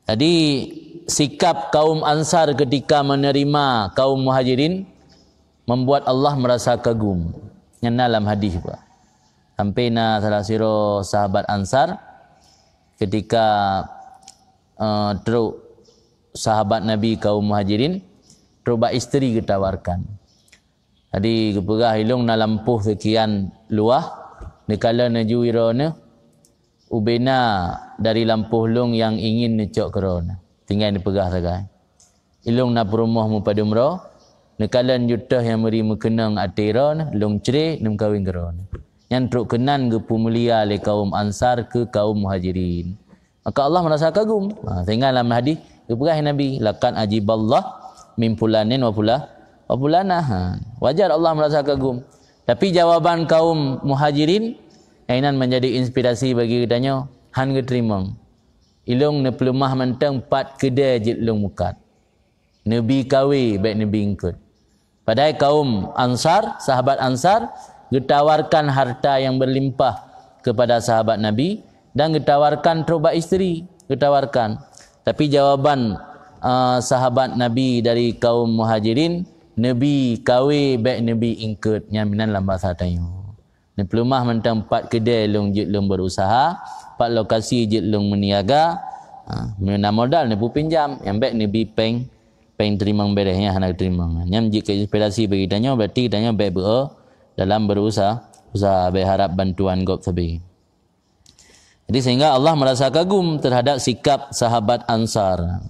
Jadi sikap kaum Ansar ketika menerima kaum Muhajirin membuat Allah merasa kagum. Yang dalam hadis pula. Sampai na salah siro sahabat Ansar ketika teruk sahabat Nabi kaum Muhajirin terubah isteri ketawarkan. Jadi keperah ilung na lampuh sekian luah nekala naju irona ubena dari lampuh long yang ingin necok kerona. Tinggal diperah sagai. Ilung na perumah mu pada umrah nekala jutah yang meri mekenang atiron long cerai nem kawin kerona. Yang teruk kenan ke pemulia le kaum Ansar ke kaum Muhajirin. Maka Allah merasa kagum. Tinggal dalam hadis keperah Nabi lakan ajiballah min fulanin wa fulanah. Wajar Allah merasa kagum. Tapi jawaban kaum Muhajirin ainan menjadi inspirasi bagi kitanya han keterima. Ilung ne pelumah mentang 4 kedai jit long mukat. Nabi kawi baik Nabi ingkut. Padahal kaum Ansar, sahabat Ansar getawarkan harta yang berlimpah kepada sahabat Nabi dan getawarkan terubah isteri, getawarkan. Tapi jawaban sahabat Nabi dari kaum Muhajirin, Nabi kawi baik Nabi ingkut yang minan dalam bahasa tayo. Ni pelumah mentang 4 kedai long jit long berusaha, 4 lokasi jit long meniaga, mengenal modal ni pu pinjam, yang baik Nabi peng terima beresnya hendak terima. Yang jika inspirasi bagi tanya berarti tanya baik dalam berusaha baik harap bantuan gop sabi. Jadi sehingga Allah merasa kagum terhadap sikap sahabat Ansar.